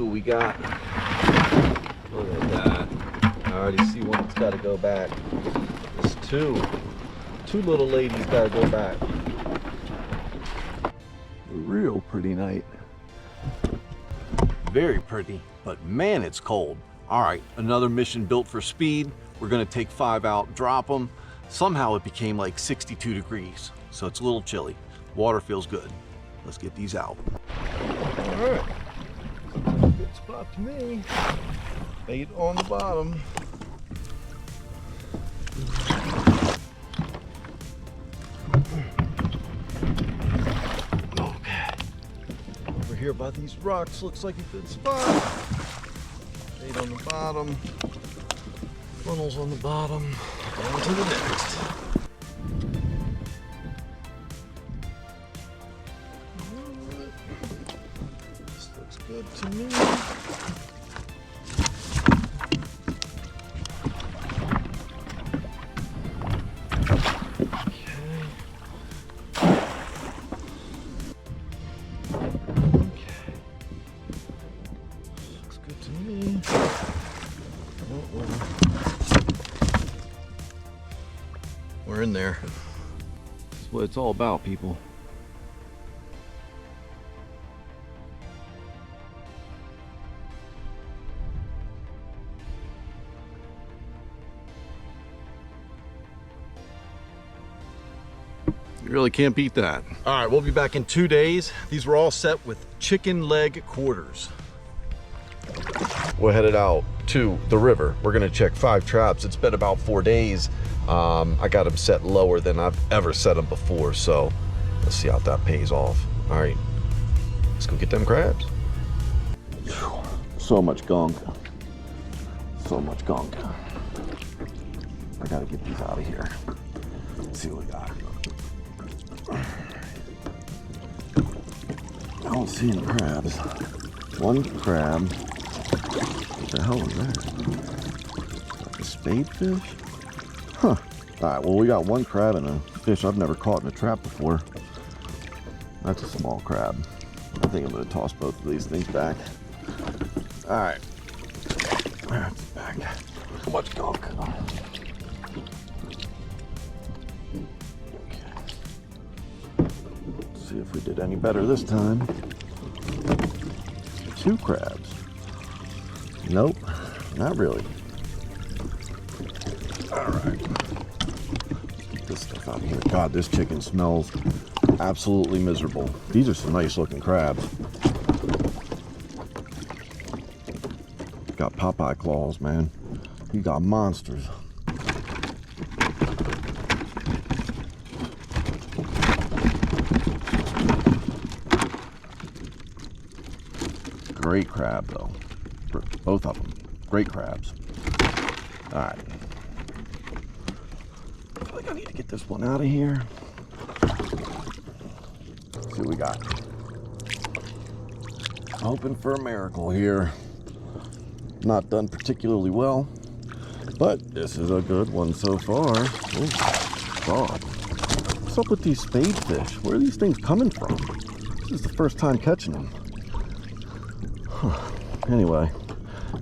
what we got. Look at that. I already see one that's got to go back. There's two. Two little ladies got to go back. Real pretty night. Very pretty, but man, it's cold. All right, another mission built for speed. We're gonna take 5 out, drop them. Somehow it became like 62 degrees, so it's a little chilly. Water feels good. Let's get these out. All right, good spot to me. Bait on the bottom. Okay, over here by these rocks looks like a good spot. Bait on the bottom, funnels on the bottom, on to the next. This looks good to me. We're in there. That's what it's all about, people. You really can't beat that. All right, we'll be back in 2 days. These were all set with chicken leg quarters. We're headed out to the river. We're gonna check 5 traps. It's been about 4 days. I got them set lower than I've ever set them before, so let's see how that pays off. All right, let's go get them crabs. So much gunk. So much gunk. I gotta get these out of here. Let's see what we got. I don't see any crabs. One crab. What the hell is that? Like a spade fish? Huh. Alright, well, we got one crab and a fish I've never caught in a trap before. That's a small crab. I think I'm going to toss both of these things back. Alright. That's back. So much gunk. Okay. Let's see if we did any better this time. 2 crabs. Nope, not really. All right, get this stuff out of here. God, this chicken smells absolutely miserable. These are some nice looking crabs. Got Popeye claws, man. You got monsters. Great crab though. Both of them. Great crabs. All right. I feel like I need to get this one out of here. Let's see what we got. Hoping for a miracle here. Not done particularly well, but this is a good one so far. Oh, God. What's up with these spade fish? Where are these things coming from? This is the first time catching them. Huh. Anyway,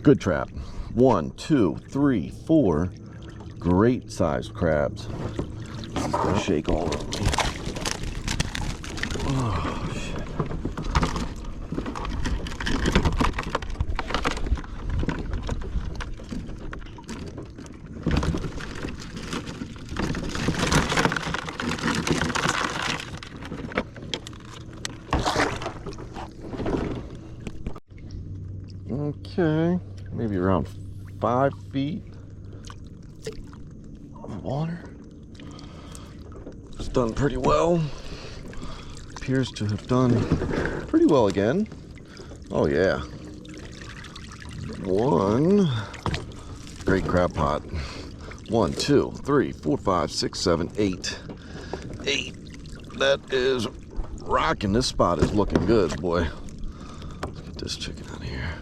good trap. 1, 2, 3, 4 great sized crabs. This is gonna shake all over me. Oh, shit. Okay, maybe around 5 feet of water. It's done pretty well. Appears to have done pretty well again. Oh yeah. 1 great crab pot. 1, 2, 3, 4, 5, 6, 7, 8. 8. That is rocking. This spot is looking good, boy. Let's get this chicken out of here.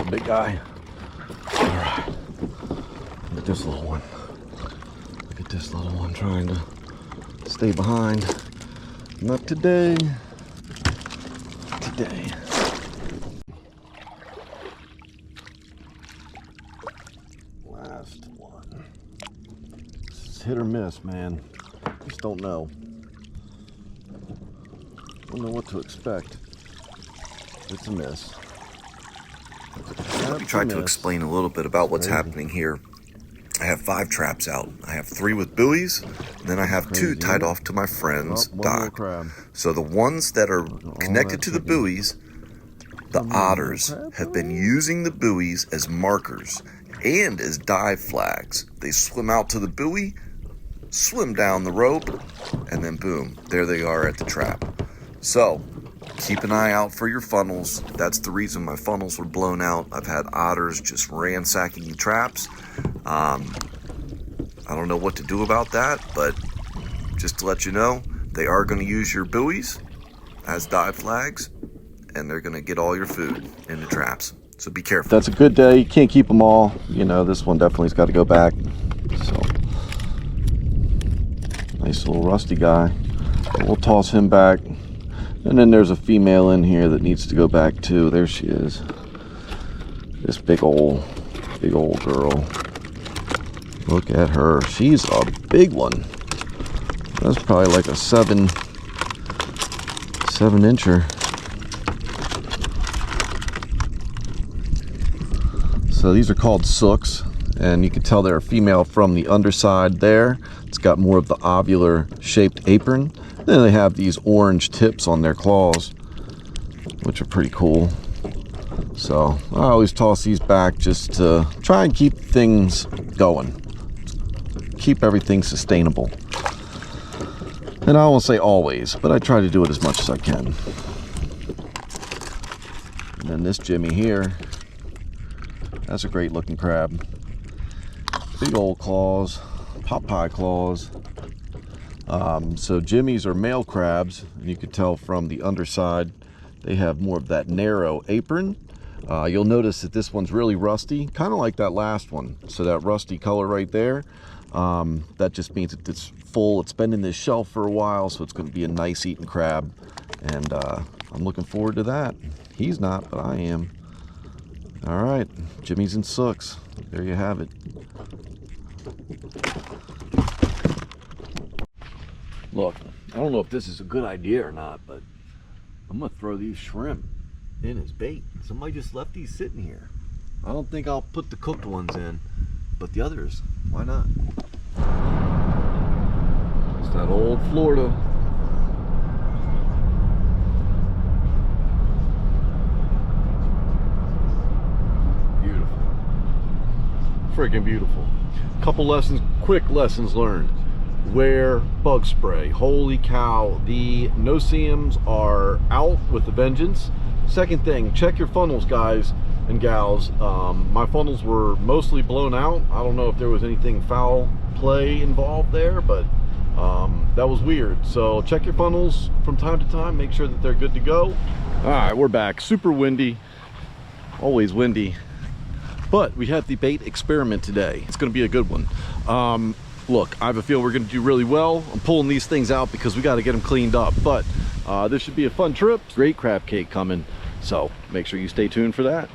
Big guy. All right. Look at this little one. Look at this little one trying to stay behind. Not today. Today. Last one. This is hit or miss, man. Just don't know. Don't know what to expect. It's a miss. Let me try to explain a little bit about what's happening here. I have 5 traps out. I have 3 with buoys, and then I have 2 tied off to my friend's dock. So the ones that are connected to the buoys, the otters have been using the buoys as markers and as dive flags. They swim out to the buoy, swim down the rope, and then boom, there they are at the trap. So keep an eye out for your funnels. That's the reason my funnels were blown out. I've had otters just ransacking the traps. I don't know what to do about that, but just to let you know, they are going to use your buoys as dive flags, and they're going to get all your food in the traps. So be careful. That's a good day. You can't keep them all. You know, this one definitely's got to go back. So, nice little rusty guy. But we'll toss him back. And then there's a female in here that needs to go back too. There she is. This big old girl. Look at her. She's a big one. That's probably like a 7-incher. So these are called sooks, and you can tell they're a female from the underside there. It's got more of the ovular shaped apron. Then they have these orange tips on their claws, which are pretty cool. So I always toss these back just to try and keep things going. Keep everything sustainable. And I won't say always, but I try to do it as much as I can. And then this Jimmy here, that's a great looking crab. Big old claws, pot pie claws. So Jimmies are male crabs, and you can tell from the underside they have more of that narrow apron. You'll notice that this one's really rusty, kind of like that last one. So that rusty color right there, that just means that it's full. It's been in this shell for a while, so it's going to be a nice eating crab, and I'm looking forward to that. He's not, but I am. All right, Jimmies and sooks. There you have it. Look, I don't know if this is a good idea or not, but I'm gonna throw these shrimp in as bait. Somebody just left these sitting here. I don't think I'll put the cooked ones in, but the others, why not? It's that old Florida. Beautiful. Freaking beautiful. Couple lessons, quick lessons learned. Wear bug spray. Holy cow, the no-see-ums are out with a vengeance. Second thing, check your funnels, guys and gals. My funnels were mostly blown out. I don't know if there was anything foul play involved there, but that was weird. So check your funnels from time to time, make sure that they're good to go. All right, we're back. Super windy, always windy, but we had the bait experiment today. It's gonna be a good one. Look, I have a feel we're going to do really well. I'm pulling these things out because we got to get them cleaned up, but this should be a fun trip. Great crab cake coming, so make sure you stay tuned for that.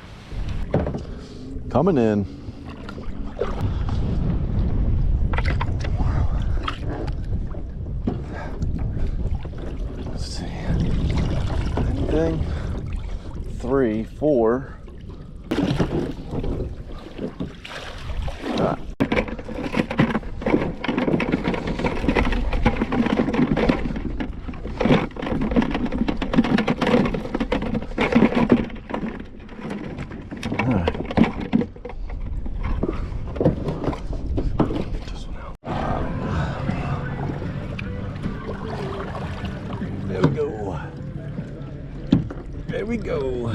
Coming in. Let's see. Anything? 3, 4. There we go.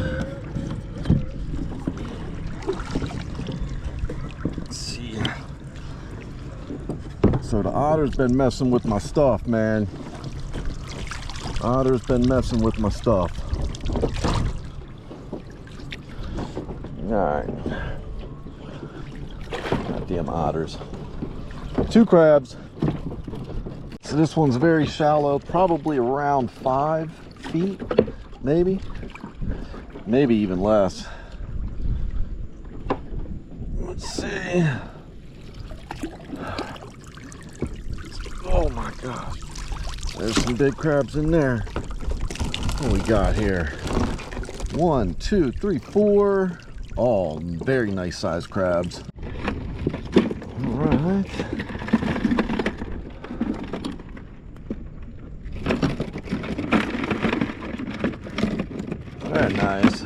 Let's see. So the otter's been messing with my stuff, man. Otter's been messing with my stuff. Alright. Goddamn otters. 2 crabs. so this one's very shallow, probably around 5 feet, maybe even less. Let's see. Oh my gosh, there's some big crabs in there. What do we got here? 1, 2, 3, 4. All very nice sized crabs. All right. Very nice.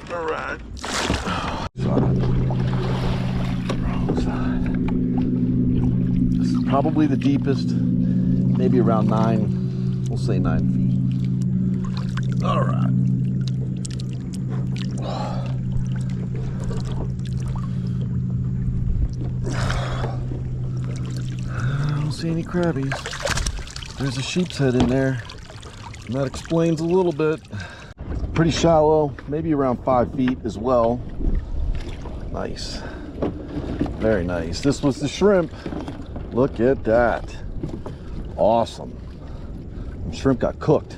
All right. Wrong side. This is probably the deepest, maybe around 9, we'll say 9 feet. All right. I don't see any crabbies. There's a sheep's head in there, and that explains a little bit. Pretty shallow, maybe around 5 feet as well. Nice, very nice. This was the shrimp. Look at that, awesome. The shrimp got cooked.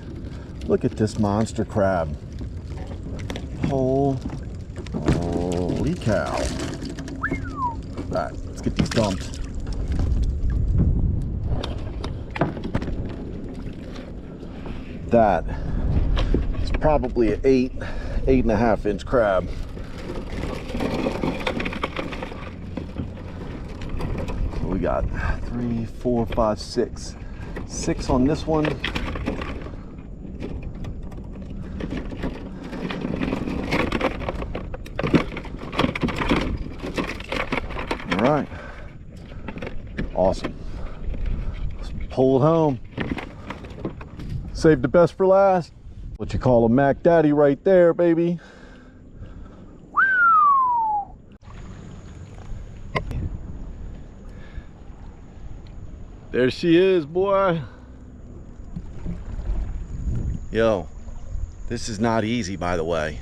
Look at this monster crab. Holy cow. All right, let's get these dumped. That is probably an 8.5 inch crab. So we got 3, 4, 5, 6. 6 on this one. All right, awesome. Let's pull it home. Save the best for last. What you call a Mac Daddy right there, baby. There she is, boy. Yo, this is not easy, by the way.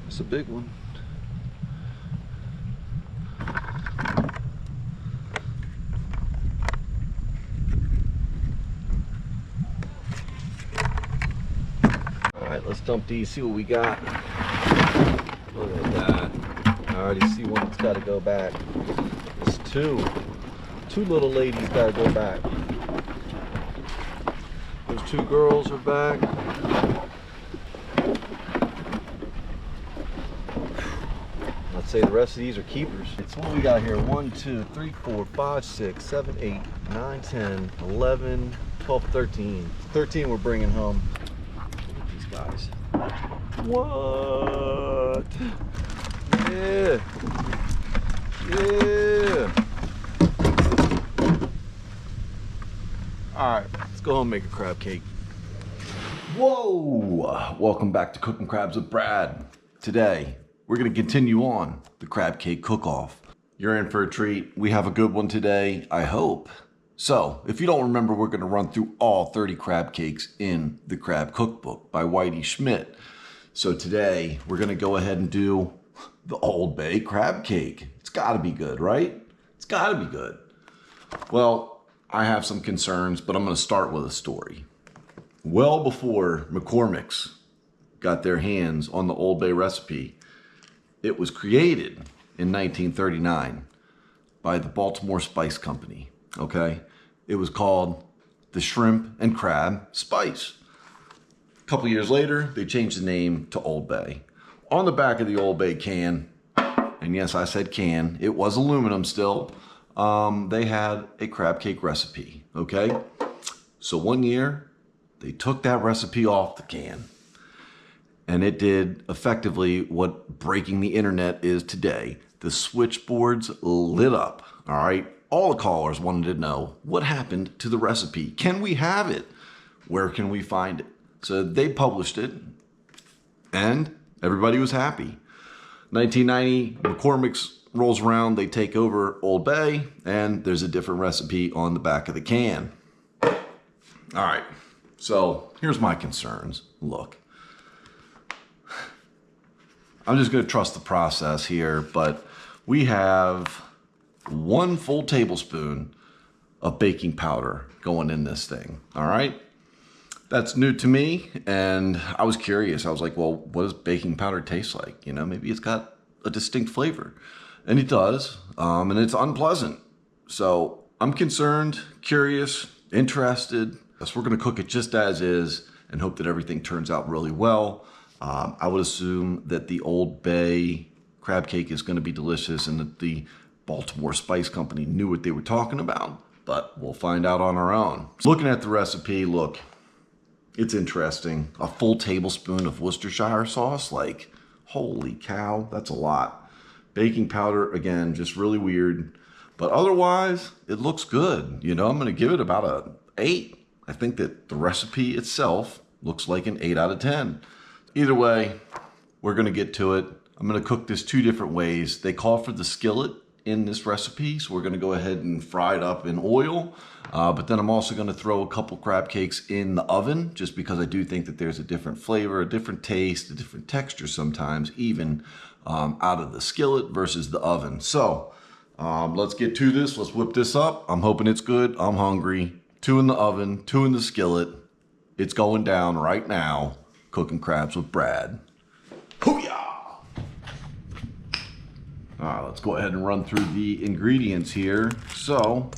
It's a big one. Let's dump these, see what we got. Look at that. I already see one that's got to go back. It's two little ladies got to go back. Those 2 girls are back. I'd say the rest of these are keepers. It's what we got here. 1, 2, 3, 4, 5, 6, 7, 8, 9, 10, 11, 12, 13. 13 we're bringing home. Guys. What? Yeah. Yeah. All right, let's go home and make a crab cake. Whoa! Welcome back to Cooking Crabs with Brad. Today, we're gonna continue on the crab cake cook-off. You're in for a treat. We have a good one today, I hope. So, if you don't remember, we're going to run through all 30 crab cakes in the Crab Cookbook by Whitey Schmidt. So today, we're going to go ahead and do the Old Bay crab cake. It's got to be good, right? It's got to be good. Well, I have some concerns, but I'm going to start with a story. Well before McCormick's got their hands on the Old Bay recipe, it was created in 1939 by the Baltimore Spice Company. Okay, it was called the Shrimp and Crab Spice. A couple years later, they changed the name to Old Bay. On the back of the Old Bay can, and yes, I said can, it was aluminum still, they had a crab cake recipe, okay? So one year, they took that recipe off the can, and it did effectively what breaking the internet is today. The switchboards lit up, all right? All the callers wanted to know what happened to the recipe. Can we have it? Where can we find it? So they published it and everybody was happy. 1990, McCormick's rolls around, they take over Old Bay and there's a different recipe on the back of the can. All right, so here's my concerns. Look, I'm just gonna trust the process here, but we have 1 full tablespoon of baking powder going in this thing, all right? That's new to me, and I was curious. I was like, well, what does baking powder taste like? You know, maybe it's got a distinct flavor. And it does, and it's unpleasant. So I'm concerned, curious, interested. So we're gonna cook it just as is and hope that everything turns out really well. I would assume that the Old Bay crab cake is gonna be delicious and that the Baltimore Spice Company knew what they were talking about, but we'll find out on our own. Looking at the recipe, look, it's interesting. A full tablespoon of Worcestershire sauce, like, holy cow, that's a lot. Baking powder, again, just really weird. But otherwise, it looks good. You know, I'm gonna give it about a 8. I think that the recipe itself looks like an 8 out of 10. Either way, we're gonna get to it. I'm gonna cook this 2 different ways. They call for the skillet in this recipe, so we're gonna go ahead and fry it up in oil. But then I'm also gonna throw a couple crab cakes in the oven, just because I do think that there's a different flavor, a different taste, a different texture sometimes, even out of the skillet versus the oven. So let's get to this. Let's whip this up. I'm hoping it's good. I'm hungry. 2 in the oven, 2 in the skillet. It's going down right now. Cooking crabs with Brad. Hoo-yah! All right, let's go ahead and run through the ingredients here. So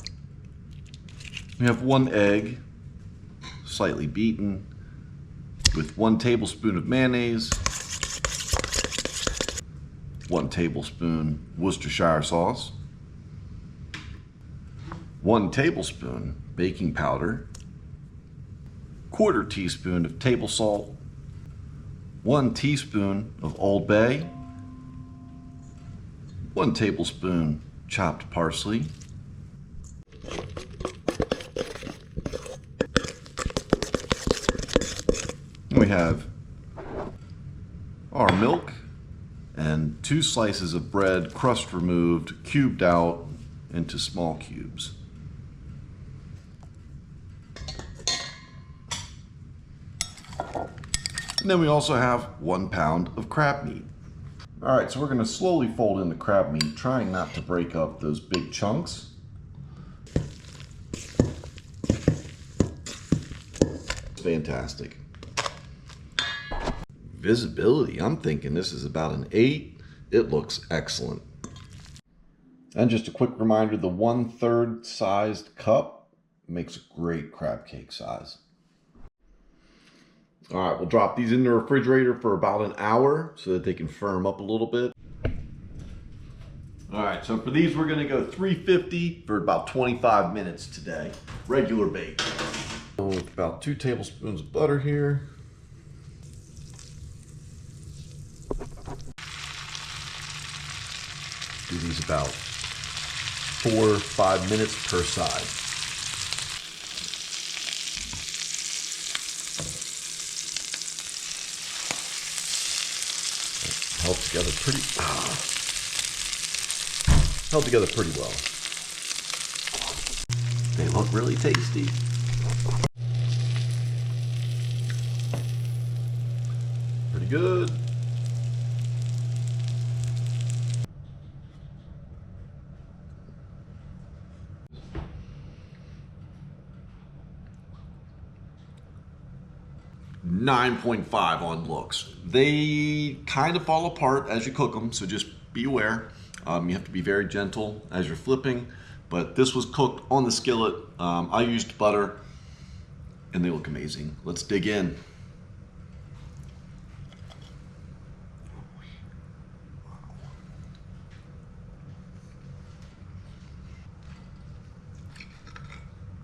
we have 1 egg, slightly beaten, with 1 tablespoon of mayonnaise, 1 tablespoon Worcestershire sauce, 1 tablespoon baking powder, 1/4 teaspoon of table salt, 1 teaspoon of Old Bay, 1 tablespoon chopped parsley, we have our milk and 2 slices of bread, crust removed, cubed out into small cubes. And then we also have 1 pound of crab meat. All right, so we're gonna slowly fold in the crab meat, trying not to break up those big chunks. Fantastic. Visibility, I'm thinking this is about an 8. It looks excellent. And just a quick reminder, the 1/3 sized cup makes a great crab cake size. All right, we'll drop these in the refrigerator for about an hour so that they can firm up a little bit. All right, so for these, we're gonna go 350 for about 25 minutes today. Regular bake. About 2 tablespoons of butter here. Do these about 4 or 5 minutes per side. Held together pretty well. They look really tasty. Pretty good. .5 on looks. They kind of fall apart as you cook them, so just be aware. You have to be very gentle as you're flipping, but this was cooked on the skillet. I used butter, and they look amazing. Let's dig in.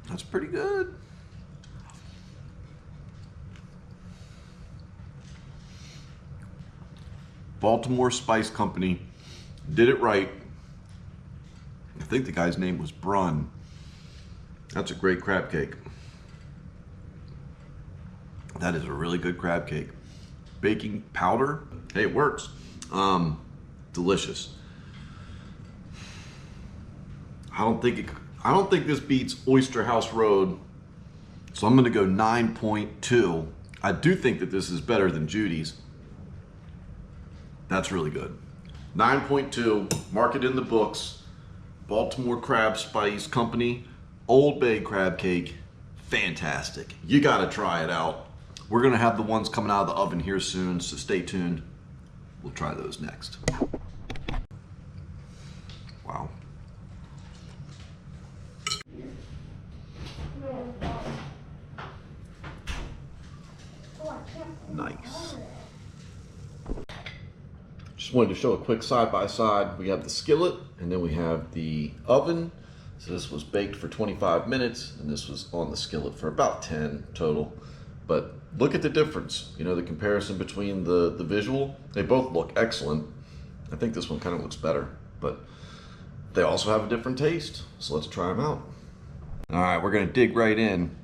That's pretty good. Baltimore Spice Company did it right. I think the guy's name was Brun. That's a great crab cake. That is a really good crab cake. Baking powder, hey, it works. Delicious. I don't think this beats Oyster House Road, so I'm gonna go 9.2. I do think that this is better than Judy's. That's really good. 9.2, mark it in the books. Baltimore Spice Company, Old Bay crab cake. Fantastic. You gotta try it out. We're gonna have the ones coming out of the oven here soon, so stay tuned. We'll try those next. Wow. Nice. Just wanted to show a quick side by side. We have the skillet and then we have the oven. So this was baked for 25 minutes and this was on the skillet for about 10 total. But look at the difference, you know, the comparison between the visual. They both look excellent. I think this one kind of looks better, but they also have a different taste. So let's try them out. All right, we're gonna dig right in.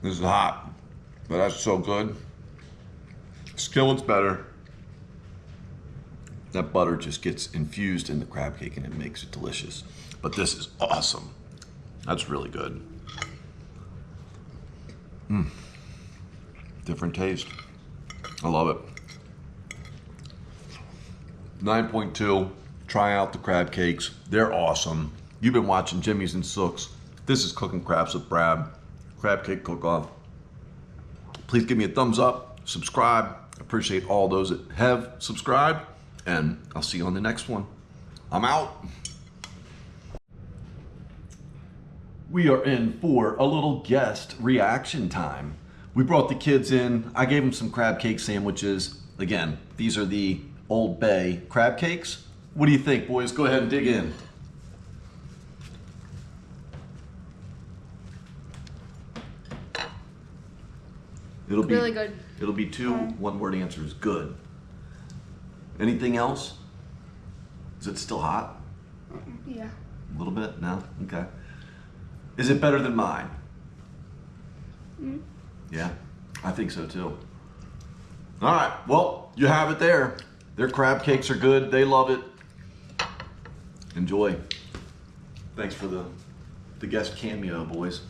This is hot, but that's so good. Skillet's better. That butter just gets infused in the crab cake and it makes it delicious. But this is awesome. That's really good. Different taste. I love it. 9.2. Try out the crab cakes. They're awesome. You've been watching Jimmy's and Sook's. This is Cooking Crabs with Brad. Crab Cake Cook-Off. Please give me a thumbs up, subscribe. I appreciate all those that have subscribed, and I'll see you on the next one. I'm out. We are in for a little guest reaction time. We brought the kids in. I gave them some crab cake sandwiches. Again, these are the Old Bay crab cakes. What do you think, boys? Go ahead and dig in. It'll be really good. It'll be two one-word answers. Good. Anything else? Is it still hot? Yeah. A little bit? No? Okay. Is it better than mine? Yeah, I think so too. All right, well, you have it there. Their crab cakes are good. They love it. Enjoy. Thanks for the guest cameo, boys.